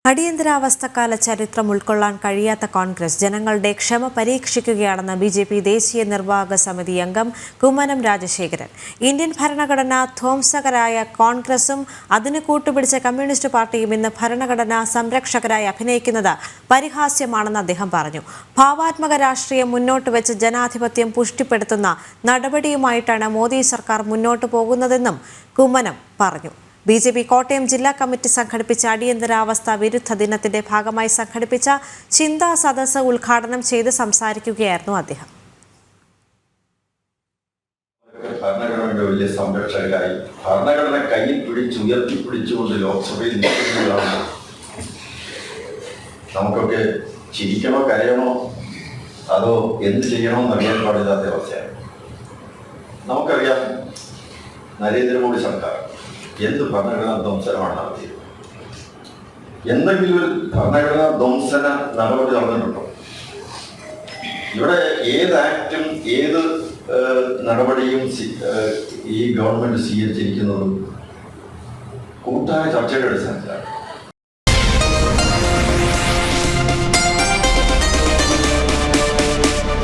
അടിയന്തരാവസ്ഥക്കാല ചരിത്രം ഉൾക്കൊള്ളാൻ കഴിയാത്ത കോൺഗ്രസ് ജനങ്ങളുടെ ക്ഷമ പരീക്ഷിക്കുകയാണെന്ന് ബി.ജെ.പി. ദേശീയ നിർവാഹക സമിതി അംഗം കുമ്മനം രാജശേഖരൻ. ഇന്ത്യൻ ഭരണഘടന ധ്വംസകരായ കോൺഗ്രസും അതിന് കൂട്ടുപിടിച്ച കമ്മ്യൂണിസ്റ്റ് പാർട്ടിയും ഇന്ന് ഭരണഘടനാ സംരക്ഷകരായി അഭിനയിക്കുന്നത് പരിഹാസ്യമാണെന്ന് അദ്ദേഹം പറഞ്ഞു. ഭാവാത്മക രാഷ്ട്രീയം മുന്നോട്ട് വെച്ച് ജനാധിപത്യം പുഷ്ടിപ്പെടുത്തുന്ന നടപടിയുമായിട്ടാണ് മോദി സർക്കാർ മുന്നോട്ട് പോകുന്നതെന്നും കുമ്മനം പറഞ്ഞു. ബി.ജെ.പി. കോട്ടയം ജില്ലാ കമ്മിറ്റി സംഘടിപ്പിച്ച അടിയന്തരാവസ്ഥ വിരുദ്ധ ദിനത്തിന്റെ ഭാഗമായി സംഘടിപ്പിച്ച ചിന്താ സദസ്സ് ഉദ്ഘാടനം ചെയ്ത് സംസാരിക്കുകയായിരുന്നു അദ്ദേഹം. ഭരണഘടനയുടെ വലിയ സംരക്ഷകരായി ഭരണഘടന കയ്യിൽ ഉയർത്തിപ്പിടിച്ചുകൊണ്ട് ലോക്സഭയിൽ നിൽക്കുന്നതാണ്. നമുക്കൊക്കെ ചിരിക്കണോ കരയണോ അതോ എന്ത് ചെയ്യണമെന്ന് അറിയാൻ പാടില്ലാത്ത അവസ്ഥയാണ്. നമുക്കറിയാം, നരേന്ദ്രമോദി സർക്കാർ എന്ത് ഭരണഘടനാ ധ്വംസനമാണ് നടത്തിയത്? എന്തെങ്കിലും ഒരു ഭരണഘടനാ ധ്വംസന നടപടി നടന്നിട്ടുണ്ടോ? ഇവിടെ ഏത് ആക്ടും ഏത് നടപടിയും ഈ ഗവൺമെന്റ് സ്വീകരിച്ചിരിക്കുന്നതും കൂട്ടായ ചർച്ചയുടെ അടിസ്ഥാനത്തിലാണ്.